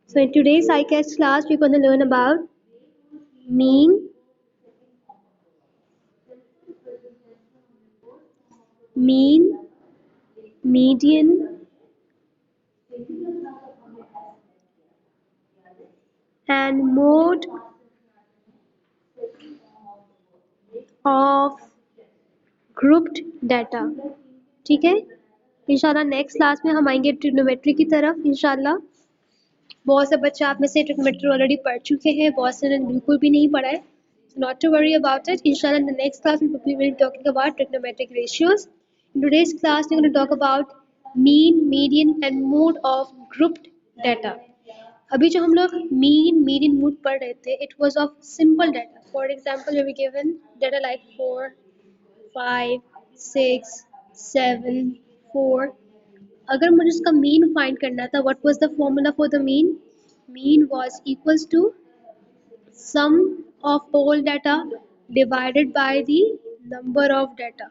So in today's ICAS class, we're going to learn about mean, median, and mode of grouped data. ठीक है, इंशाल्लाह next class में हम आएंगे trigonometry की तरफ इंशाल्लाह। बहुत से बच्चे आप में से ट्रिग्नोमेट्री ऑलरेडी पढ़ चुके हैं, बहुत से ने बिल्कुल भी नहीं पढ़ा है। Not to worry about it. Inshallah, in the next class we will be talking about trigonometric ratios. In today's class, we're going to talk about mean, median, and mode of grouped data. अभी जो हम लोग mean, median, mode पढ़ रहे थे, it was of simple data. For example, we were given data like 4, 5, 6, 7, 4. अगर मुझे उसका mean find करना था, what was the formula for the mean? Mean was equals to sum of all data divided by the number of data.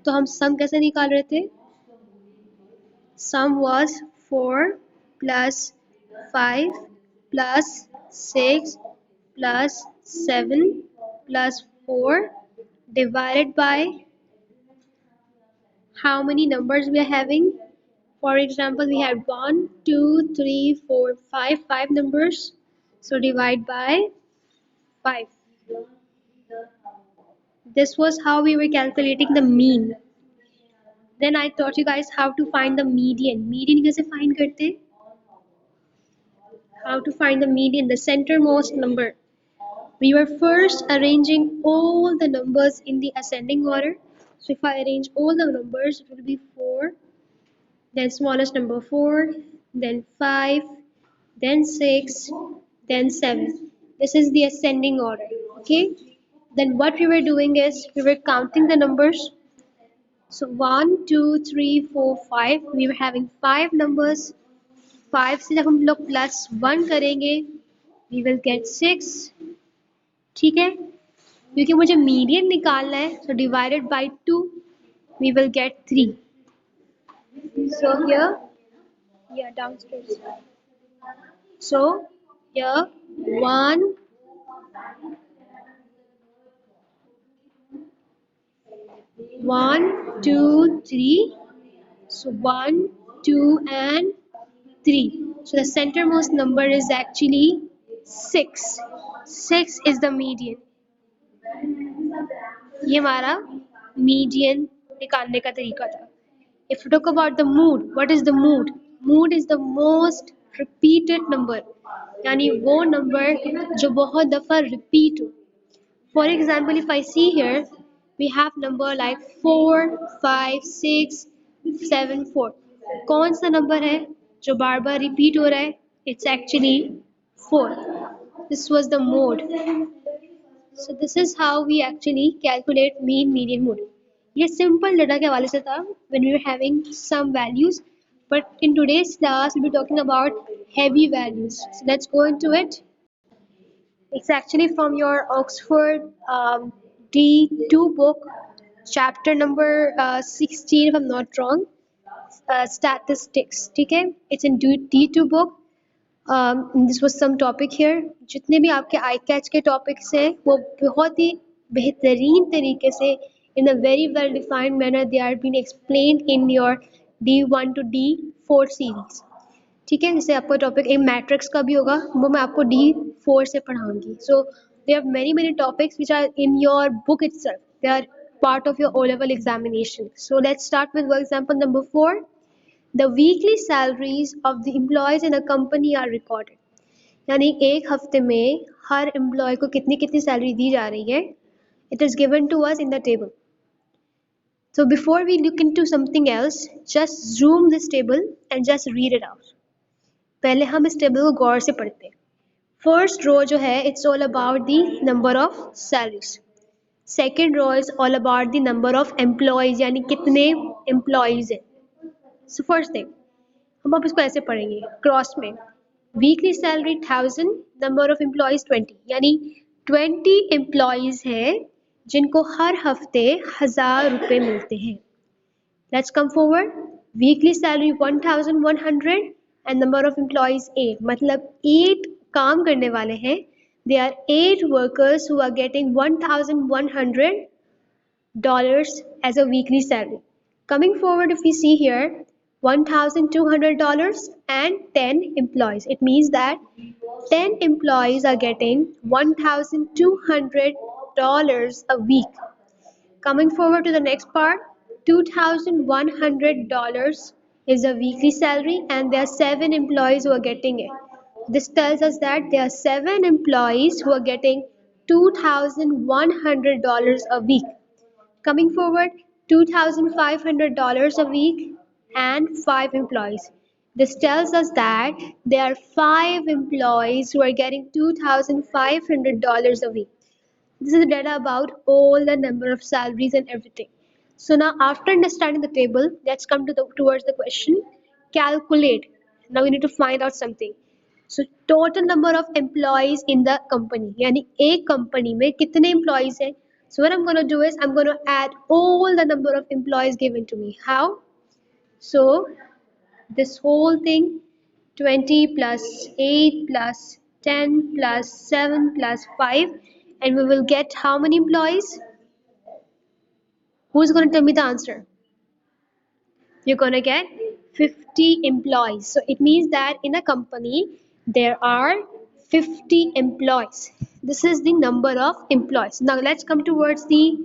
तो हम sum कैसे निकाल रहे थे? Sum was 4 plus 5 plus 6 plus 7 plus 4 divided by how many numbers we are having. For example, we had 1, 2, 3, 4, 5 numbers. So divide by 5. This was how we were calculating the mean. Then I taught you guys how to find the median. Median कैसे find करते? How to find the median, the centermost number. We were first arranging all the numbers in the ascending order. So if I arrange all the numbers, it will be 4, then smallest number 4, then 5, then 6, then 7. This is the ascending order. Okay. Then what we were doing is we were counting the numbers. So 1, 2, 3, 4, 5. We were having 5 numbers. 5 से जब हम लोग +1 करेंगे, we will get 6. ठीक है, क्योंकि मुझे median निकालना है, so divided by 2, we will get 3. So here, yeah, downstairs. So here 1, 1, 2, 3. So 1, 2, and 3. So the centermost number is actually 6. 6 is the median. ये हमारा median निकालने का तरीका था. If you talk about the mood, what is the mood? Mood is the most repeated number. यानी वो number जो बहुत दफ़ा repeat हो. For example, if I see here, we have number like 4, 5, 6, 7, 4. कौन सा number है जो बार बार repeat हो रहा है? It's actually 4. This was the mode. So this is how we actually calculate mean, median, mode. ये simple data के हवाले से था when we were having some values, but in today's class we'll be talking about heavy values. So let's go into it. It's actually from your Oxford D2 book, chapter number 16 if I'm not wrong, statistics. ठीक है, it's in D2 book. This was some topic here. जितने भी आपके I catch के topics हैं वो बहुत ही बेहतरीन तरीके से in a very well defined manner they are being explained in your D1 to D4 series. ठीक है, जैसे आपका टॉपिक एक मैट्रिक्स का भी होगा वो मैं आपको D4 से पढ़ाऊंगी. So there are many topics which are in your book itself. They are part of your O-level examination. So let's start with example number 4. The weekly salaries of the employees in a company are recorded. यानी एक हफ्ते में हर employ को कितनी कितनी salary दी जा रही है. It is given to us in the table. So before we look into something else, just zoom this table and just read it out. पहले हम इस टेबल को गौर से पढ़ते हैं. First row जो है it's all about the number of salaries. Second row is all about the number of employees यानी कितने employees हैं. So first thing, हम अब इसको ऐसे पढ़ेंगे क्रॉस में. Weekly salary 1000, number of employees 20, यानी 20 एम्प्लॉयज हैं जिनको हर हफ्ते 1000 रुपये मिलते हैं. Let's come forward. Weekly salary 1100 and number of employees 8, मतलब 8 काम करने वाले हैं. There are 8 workers who are getting $1,100 as a weekly salary. Coming forward, if we see here, $1,200 and 10 employees. It means that 10 employees are getting $1,200 a week. Coming forward to the next part, $2,100 is a weekly salary and there are 7 employees who are getting it. This tells us that there are 7 employees who are getting $2,100 a week. Coming forward, $2,500 a week and 5 employees. This tells us that there are 5 employees who are getting $2,500 a week. This is data about all the number of salaries and everything. So now after understanding the table, let's come to towards the question. Calculate. Now we need to find out something. So total number of employees in the company. यानी एक company में कितने employees हैं? So what I'm going to do is I'm going to add all the number of employees given to me. How? So this whole thing 20 plus 8 plus 10 plus 7 plus 5, and we will get how many employees? Who's going to tell me the answer? You're going to get 50 employees. So it means that in a company there are 50 employees. This is the number of employees. Now let's come towards the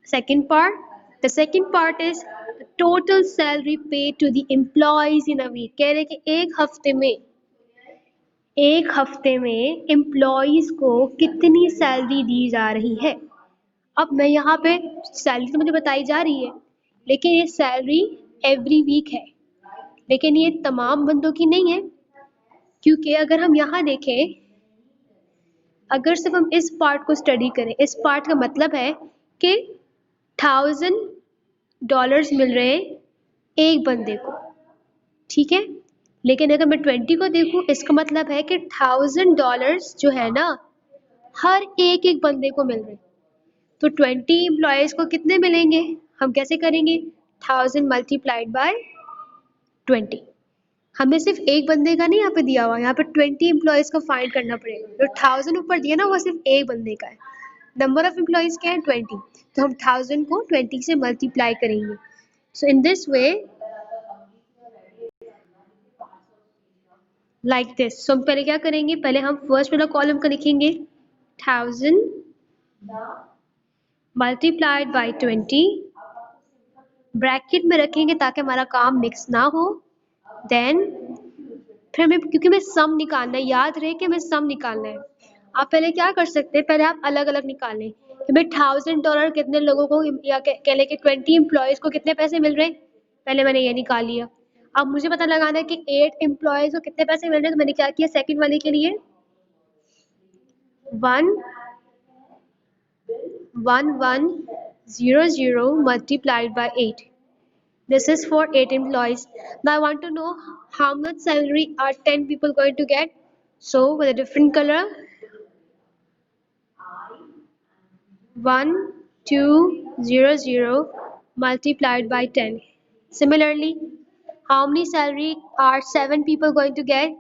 second part. The second part is the total salary paid to the employees in a week. कह रहे कि एक हफ्ते में employees को कितनी salary दी जा रही है. अब मैं यहाँ पे सैलरी तो मुझे बताई जा रही है, लेकिन ये सैलरी एवरी वीक है, लेकिन ये तमाम बंदों की नहीं है, क्योंकि अगर हम यहाँ देखें, अगर सिर्फ हम इस पार्ट को स्टडी करें, इस पार्ट का मतलब है कि $1,000 मिल रहे हैं एक बंदे को, ठीक है. लेकिन अगर मैं 20 को देखूं, इसका मतलब है कि $1,000 जो है ना, हर एक बंदे को मिल रहे हैं. तो 20 एम्प्लॉयज़ को कितने मिलेंगे? हम कैसे करेंगे? 1000 मल्टीप्लाइड बाय 20. हमें सिर्फ एक बंदे का नहीं यहाँ पे दिया हुआ, यहाँ पे 20 एम्प्लॉयज़ को फाइंड करना पड़ेगा. जो 1000 ऊपर दिया ना, वो सिर्फ एक बंदे का है. नंबर ऑफ एम्प्लॉयज़ क्या है? 20. तो हम 1000 को 20 से मल्टीप्लाई करेंगे. So in this way, like this. So हम पहले क्या करेंगे? पहले हम फर्स्ट वाला कॉलम का लिखेंगे 1000 मल्टीप्लाइड बाय 20, ब्रैकेट में रखेंगे ताकि हमारा काम मिक्स ना हो. देन फिर हमें, क्योंकि हमें सम निकालना है, याद रहे कि हमें सम निकालना है. आप पहले क्या कर सकते हैं? पहले आप अलग अलग निकाल लें कि भाई $1000 कितने लोगों को, या कह लें कि 20 एम्प्लॉयज़ को कितने पैसे मिल रहे हैं. पहले मैंने ये निकाल लिया. अब मुझे पता लगाना है कि 8 एम्प्लॉयज़ को कितने पैसे मिल रहे हैं. तो मैंने क्या किया? सेकंड वाले के लिए 1100 multiplied by 8. This is for 8 employees. Now I want to know how much salary are 10 people going to get. So with a different color, 1200 multiplied by 10. Similarly, how many salary are 7 people going to get?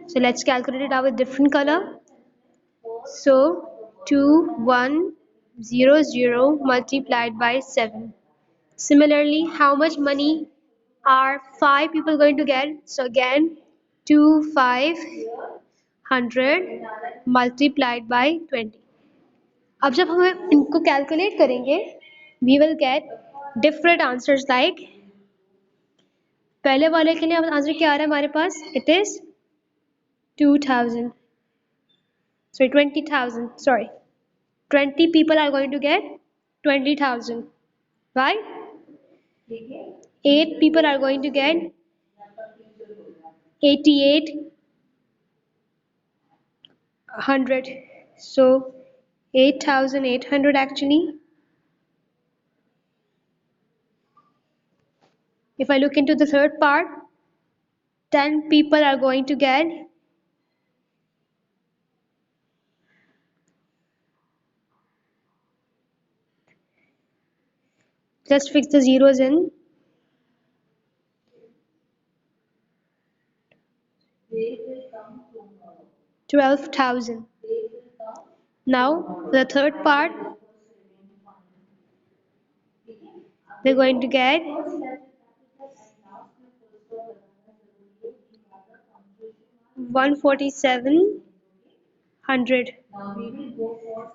So let's calculate it out with different color. So 2100 multiplied by 7. Similarly, how much money are 5 people going to get? So again, 2500 multiplied by 20. अब जब हम इनको calculate करेंगे, we will get different answers. like पहले वाले के लिए answer क्या आ रहा है हमारे पास? It is 20,000. Sorry, 20 people are going to get 20,000. Right? 8 people are going to get 8800. So 8,800 actually. If I look into the third part, 10 people are going to get just fix the zeros in. 12,000. Now, the third part, they're going to get 147,100.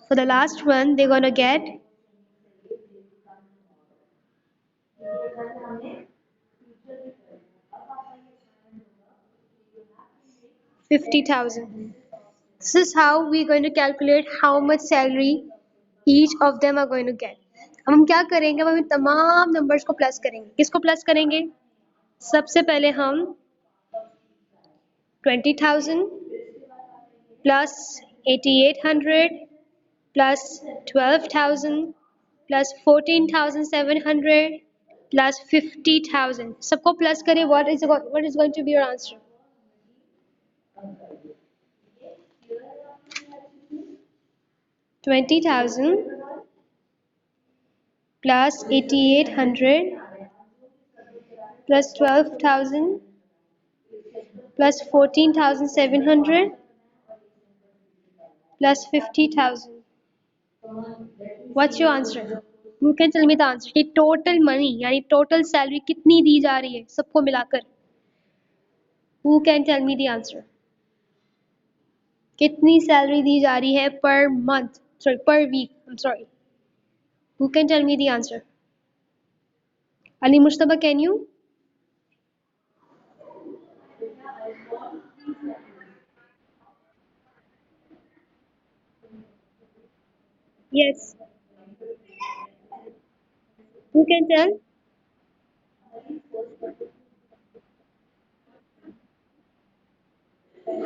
For the last one, they're going to get 50,000. This is how we're going to calculate how much salary each of them are going to get. अब हम क्या करेंगे, अब हम इन तमाम numbers को plus करेंगे. किसको प्लस करेंगे? सबसे पहले हम 20,000 plus 8,800 plus 12,000 plus 14,700 plus 50,000. सबको प्लस करें. What is going to be your answer? 20,000 plus 8,800 plus 12,000 plus 14,700 plus 50,000. What's your answer? You can tell me the answer. कि total money यानी total salary कितनी दी जा रही है सबको मिलाकर? Who can tell me the answer? कितनी salary दी जा रही है per month? Sorry, per week. I'm sorry. Who can tell me the answer? Ali Mustafa, can you? Yes. Who can tell?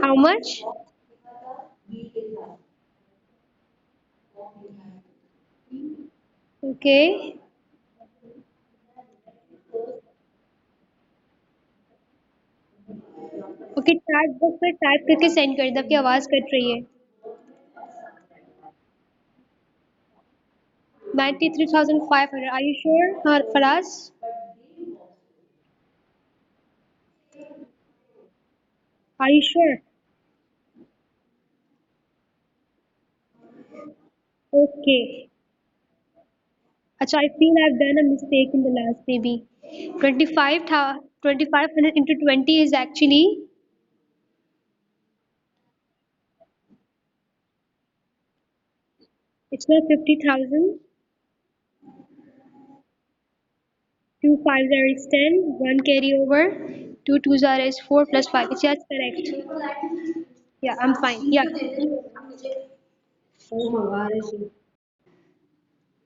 How much? Okay. Okay, chat box पर type करके send कर दो. आपकी आवाज़ कट रही है. 93,500. Are you sure, Faraz? Are you sure? Okay. Acha, I feel I've done a mistake in the last maybe. 2,500 into 20 is actually, it's not 50,000. 2 5 are is 10. 1 carry over. 2 2 are is 4 plus 5. It's just correct. Yeah, I'm fine. Yeah.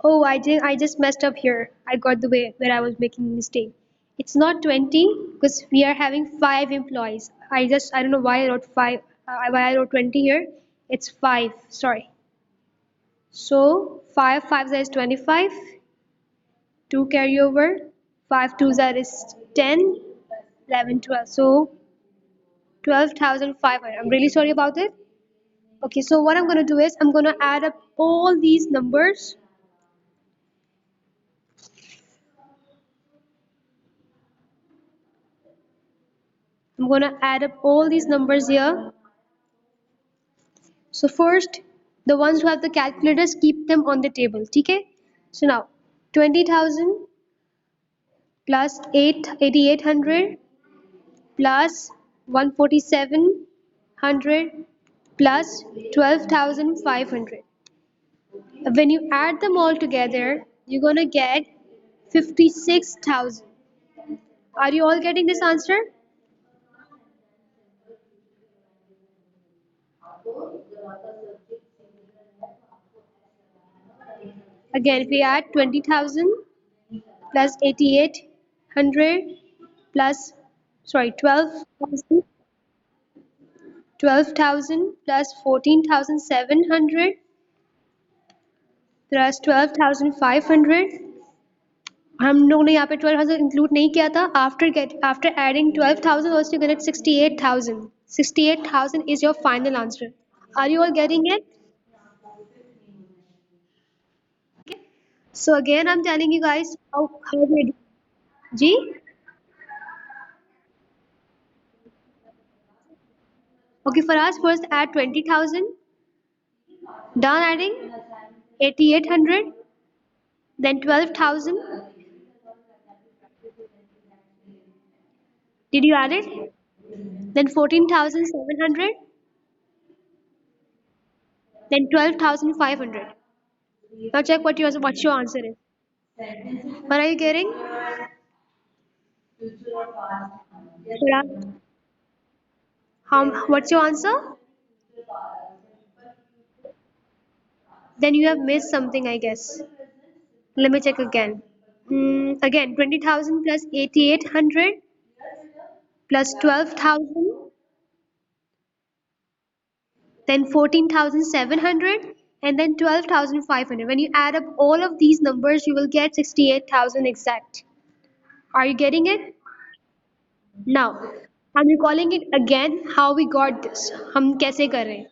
Oh, I just messed up here. I got the way where I was making a mistake. It's not 20 because we are having 5 employees. I don't know why I wrote 5, why I wrote 20 here. It's 5. Sorry. So 5 5 is 25. 2 carry over. 5 2 is 10. 11 12. So 12,500. I'm really sorry about it. Okay, so what I'm gonna do is I'm gonna add up all these numbers. I'm gonna add up all these numbers here. So first, the ones who have the calculators, keep them on the table. Okay? So now, 20,000 plus 8,800 plus 147,100 plus 12,500. When you add them all together, you're gonna get 56,000. Are you all getting this answer? Again, if we add 20,000 plus 8,800 plus, sorry, 12,000 plus 14,700 plus 12,500. हम लोग ने यहाँ पे 12,000 include नहीं किया था. After adding 12,000 also you get 68,000. 68,000 is your final answer. Are you all getting it? So again, I'm telling you guys how we do. Ji? Okay, for us, first add 20,000, done adding 8,800, then 12,000. Did you add it? Then 14,700, then 12,500. Now check what your answer is. What are you getting? Yeah. What's your answer? Then you have missed something, I guess. Let me check again. Again, 20,000 plus 8,800 plus 12,000, then 14,700, and then 12,500. When you add up all of these numbers, you will get 68,000 exact. Are you getting it? Now, I'm recalling it again how we got this. हम कैसे कर रहे हैं?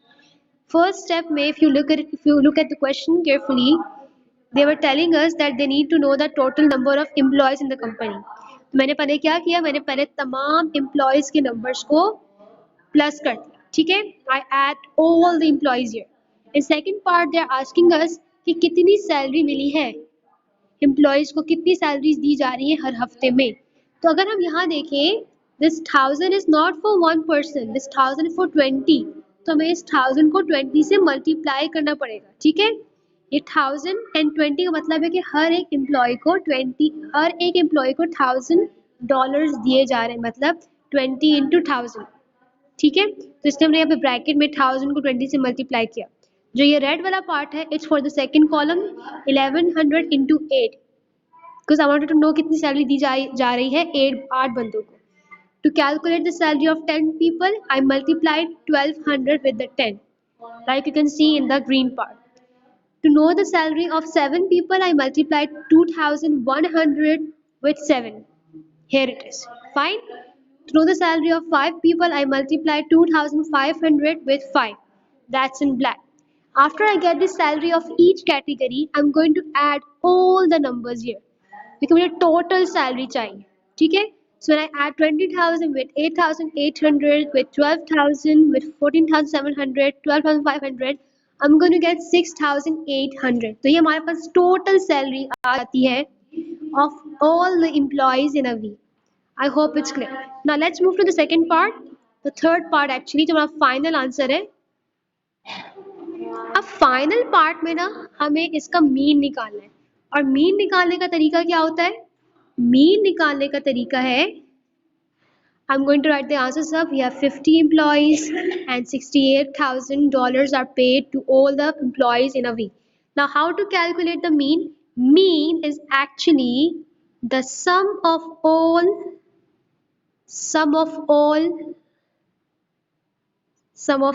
First step में if you look at the question carefully, they were telling us that they need to know the total number of employees in the company. मैंने पहले क्या किया? मैंने पहले तमाम employees के numbers को plus कर दिया. ठीक है? I add all the employees here. In second part, they are asking us कि कितनी salary मिली है, एम्प्लॉयज को कितनी सैलरीज दी जा रही है हर हफ्ते में. तो अगर हम यहाँ देखें, this 1000 is not for one person, this 1000 for 20. तो हमें इस 1000 को 20 से मल्टीप्लाई करना पड़ेगा. ठीक है? ये 1020 का मतलब है कि हर एक एम्प्लॉय को 1000 दिए जा रहे हैं, मतलब 20 इंटू 1000. ठीक है? तो इसलिए हमने यहाँ पे ब्रैकेट में 1000 को 20 से मल्टीप्लाई किया. जो ये रेड वाला पार्ट है, it's for the second column, 1100 into 8, because I wanted to know कितनी सैलरी दी जा रही है 8 बंदों को. To calculate the salary of 10 people, I multiplied 1200 with the 10, like you can see in the green part. To know the salary of 7 people, I multiplied 2100 with 7. Here it is. Fine. To know the salary of 5 people, I multiplied 2500 with 5. That's in black. After I get the salary of each category, I'm going to add all the numbers here. क्योंकि मुझे total salary चाहिए. ठीक है? So when I add 20,000 with 8,800 with 12,000 with 14,700 12,500, I'm going to get 6,800. तो ये हमारे पास total salary आ जाती है of all the employees in a week. I hope it's clear. Now let's move to the second part, the third part actually, जो हमारा final answer है. अब final part में ना हमें इसका मीन निकालना है. और मीन निकालने का तरीका क्या होता है? मीन निकालने का तरीका है, I'm going to write the answers up. We have 50 employees and $68,000 are paid to all the employees in a week. Now, how to calculate the mean? Mean is actually the sum of all sum of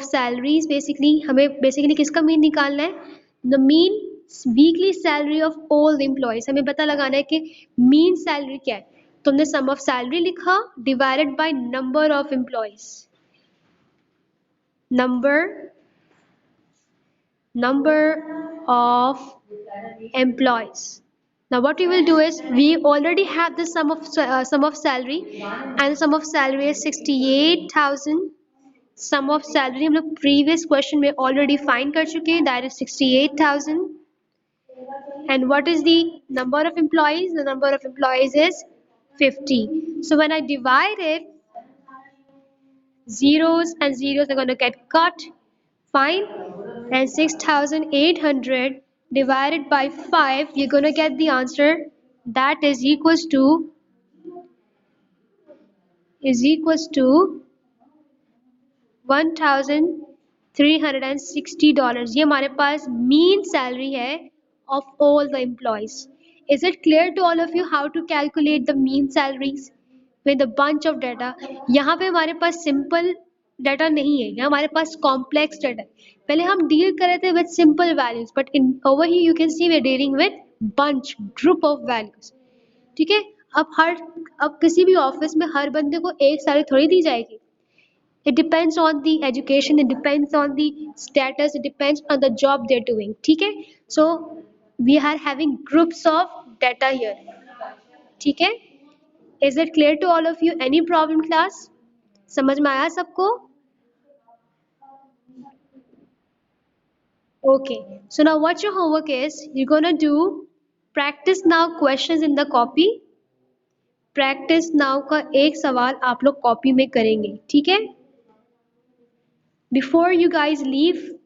salaries. Basically हमें basically किसका mean निकालना है? The mean weekly salary of all the employees. हमें पता लगाना है कि mean salary क्या है. तो हमने sum of salary लिखा divided by number of employees. Number of employees. Now what we will do is, we already have the sum of salary, and the sum of salary is 68,000. Sum of salary हम लोग previous question में already find कर चुके हैं, that is 68,000. And what is the number of employees? The number of employees is 50. So when I divide it, zeros and zeros are going to get cut. Fine. And 6,800 divided by 5, you're going to get the answer, that is equals to $1,360. ये हमारे पास mean salary है of all the employees. Is it clear to all of you how to calculate the mean salaries with a bunch of data? यहाँ पे हमारे पास simple data नहीं है, यहाँ हमारे पास complex data है. पहले हम deal कर रहे थे with simple values, but in over here you can see we are dealing with group of values. ठीक है? अब किसी भी ऑफिस में हर बंदे को एक सैलरी थोड़ी दी जाएगी. It depends on the education, it depends on the status, it depends on the job they're doing. ठीक है? So we are having groups of data here. ठीक है? Is it clear to all of you? Any problem class? समझ में आया सबको? Okay, so now what your homework is, you're gonna do practice now questions in the copy. Practice now का एक सवाल आप लोग कॉपी में करेंगे, ठीक है? Before you guys leave,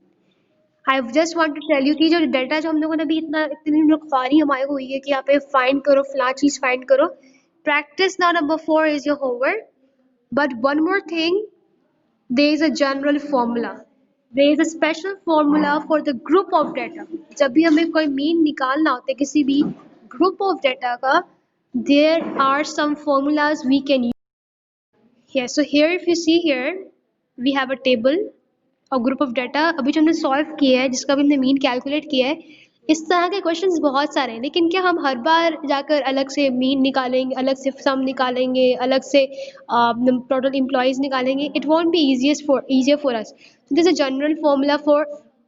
I just want to tell you कि जो डाटा जो हम लोगों ने अभी इतनी लोग ख्वारी हमारे को हुई है कि यहाँ पे फाइंड करो, फला चीज फाइंड करो. Practice now number 4 is your homework. But one more thing, there is a general formula, there is a special formula for the group of data. जब भी हमें कोई मीन निकालना होता है किसी भी group of data का, there are some formulas we can use. Yeah, so here if you see here, we have a table और ग्रुप ऑफ डाटा अभी जो हमने सॉल्व किया है, जिसका भी हमने मीन कैलकुलेट किया है. इस तरह के क्वेश्चंस बहुत सारे हैं, लेकिन क्या हम हर बार जाकर अलग से मीन निकालेंगे, अलग से सम निकालेंगे, अलग से टोटल एम्प्लॉयज निकालेंगे? It won't be easier for us. So there's a general formula for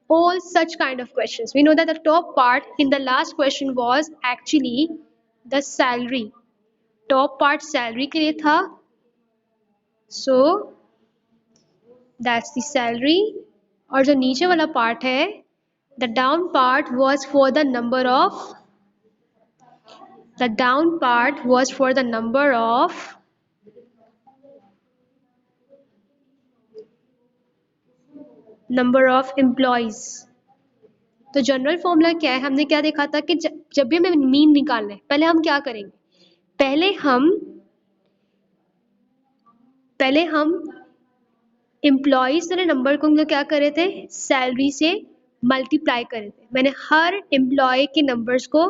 all such kind of questions. We know that the top part in the last question was actually the salary. top part salary के लिए था. So that's the salary. और जो नीचे वाला part है, the down part was for the number of employees. तो general formula क्या है? हमने क्या देखा था कि जब भी हमें मीन निकालना है, पहले हम क्या करेंगे? पहले हम एम्प्लॉयज वाले नंबर को हम लोग क्या कर रहे थे? सैलरी से मल्टीप्लाई कर रहे थे. मैंने हर एम्प्लॉय के नंबर्स को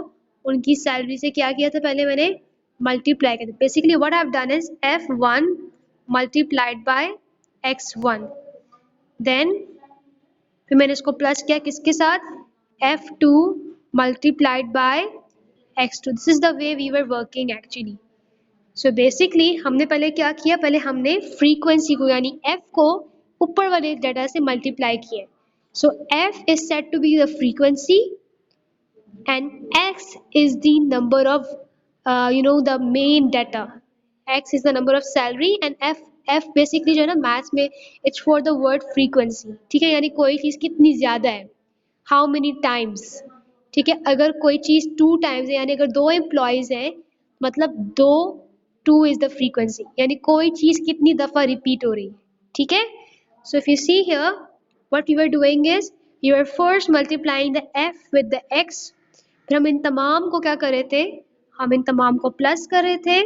उनकी सैलरी से क्या किया था? पहले मैंने मल्टीप्लाई किया था. Basically what I have done is F1 multiplied by X1. Then फिर मैंने इसको प्लस किया किसके साथ? F2 multiplied by X2. This is the way we were working actually. So basically हमने पहले क्या किया? पहले हमने फ्रीक्वेंसी को यानी f को ऊपर वाले डाटा से मल्टीप्लाई किया. So f is said to be the frequency and x is the number of the main data. x is the number of salary and f basically जो है ना मैथ्स में it's for the word frequency. ठीक है, यानी कोई चीज़ कितनी ज़्यादा है, हाउ मेनी टाइम्स. ठीक है, अगर कोई चीज़ 2 टाइम्स है यानी अगर 2 एम्प्लॉयज हैं मतलब 2 is the frequency, यानी कोई चीज़ कितनी दफ़ा रिपीट हो रही है. ठीक है, so if you see here what you are doing is you are first multiplying the f with the x. फिर हम इन तमाम को क्या कर रहे थे? हम इन तमाम को प्लस कर रहे थे,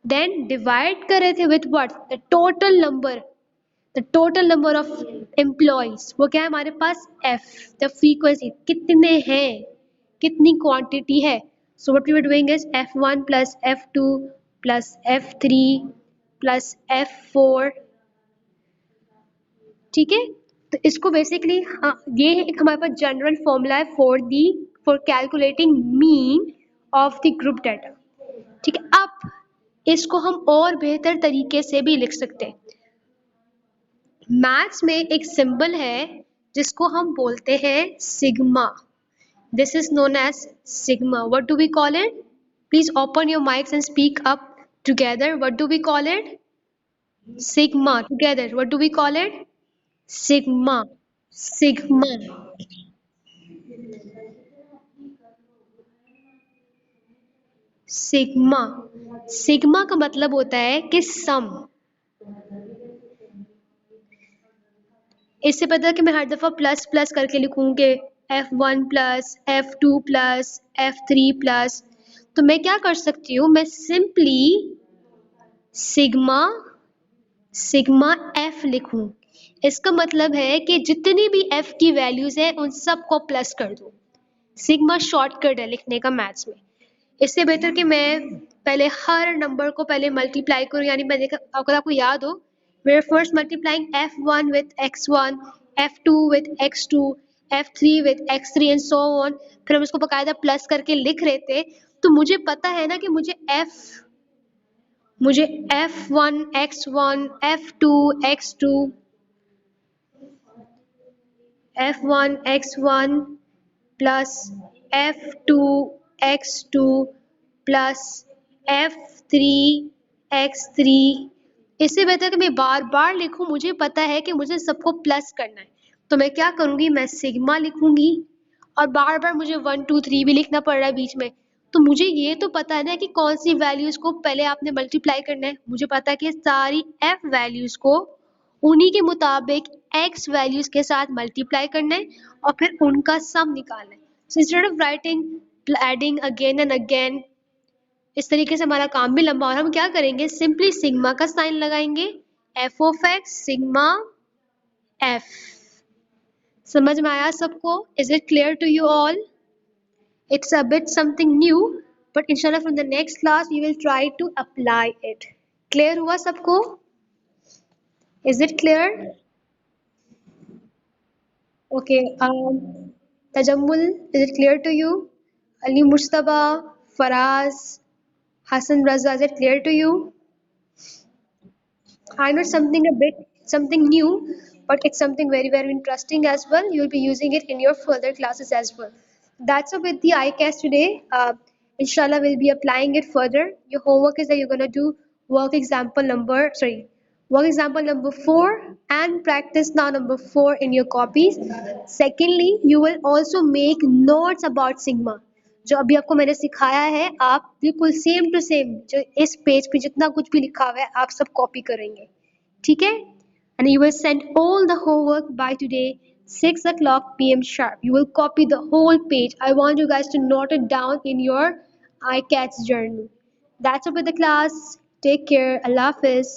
देन डिवाइड कर रहे थे with what? the total number of employees. वो क्या है हमारे पास? f. the frequency कितने हैं, कितनी क्वांटिटी है. So what we were doing is F1 plus F2 plus F3 plus F4. ठीक है, तो इसको बेसिकली ये एक हमारे पास जनरल फॉर्मूला है for calculating mean of the group data. ठीक है, अब इसको हम और बेहतर तरीके से भी लिख सकते हैं. मैथ्स में एक सिंबल है जिसको हम बोलते हैं sigma. This is known as sigma. What do we call it? Please open your mics and speak up together. What do we call it? Sigma. Together. What do we call it? Sigma. Sigma. Sigma. Sigma का मतलब होता है कि सम. इससे पता है कि मैं हर दफ़ा प्लस प्लस करके लिखूँ कि F1 plus F2 plus F3 plus, तो मैं क्या कर सकती हूँ? मैं सिंपली सिग्मा F लिखूँ. इसका मतलब है कि जितनी भी F की वैल्यूज़ हैं उन सबको प्लस कर दो. सिग्मा शॉर्टकट है लिखने का मैथ्स में. इससे बेहतर कि मैं पहले हर नंबर को पहले मल्टीप्लाई करूँ. यानी मैं देखा, अगर आपको याद हो, we are first multiplying F1 with X1, F2 with X2, F3 with X3 and so on. फिर हम इसको बकायदा प्लस करके लिख रहे थे. तो मुझे पता है ना कि मुझे F1 X1, F2 X2, F1 X1 plus F2 X2 plus F3 X3. इससे बेहतर कि मैं बार बार लिखूं, मुझे पता है कि मुझे सबको प्लस करना है. तो मैं क्या करूंगी, मैं सिग्मा लिखूंगी और बार बार मुझे 1 2 3 भी लिखना पड़ रहा है बीच में। तो मुझे ये तो पता है ना कि कौन सी वैल्यूज को पहले आपने मल्टीप्लाई करना है। मुझे पता है कि सारी एफ वैल्यूज को उन्हीं के मुताबिक एक्स वैल्यूज के साथ मल्टीप्लाई करना है और फिर उनका सम निकालना है। So instead of writing adding again and again, इस तरीके से हमारा काम भी लंबा, और हम क्या करेंगे, सिंपली सिग्मा का साइन लगाएंगे, F of X sigma F. समझ में आया सबको? Is it clear to you all? It's a bit something new, but inshallah from the next class we will try to apply it. Clear हुआ सबको? Is it clear? Okay. Tajammul, is it clear to you? Ali Mustaba, Faraz, Hassan Raza, is it clear to you? I know something a bit something new, but it's something very very interesting as well. You'll be using it in your further classes as well. That's it with the ICAS today. Inshallah, we'll be applying it further. Your homework is that you're gonna do work example number 4 and practice now number 4 in your copies. Secondly, you will also make notes about sigma. जो अभी आपको मैंने सिखाया है, आप बिल्कुल same to same जो इस पेज पे जितना कुछ भी लिखा हुआ है आप सब कॉपी करेंगे, ठीक है? And you will send all the homework by today 6 o'clock p.m. sharp. You will copy the whole page. I want you guys to note it down in your iCats journal. That's it with the class. Take care. Allah Hafiz.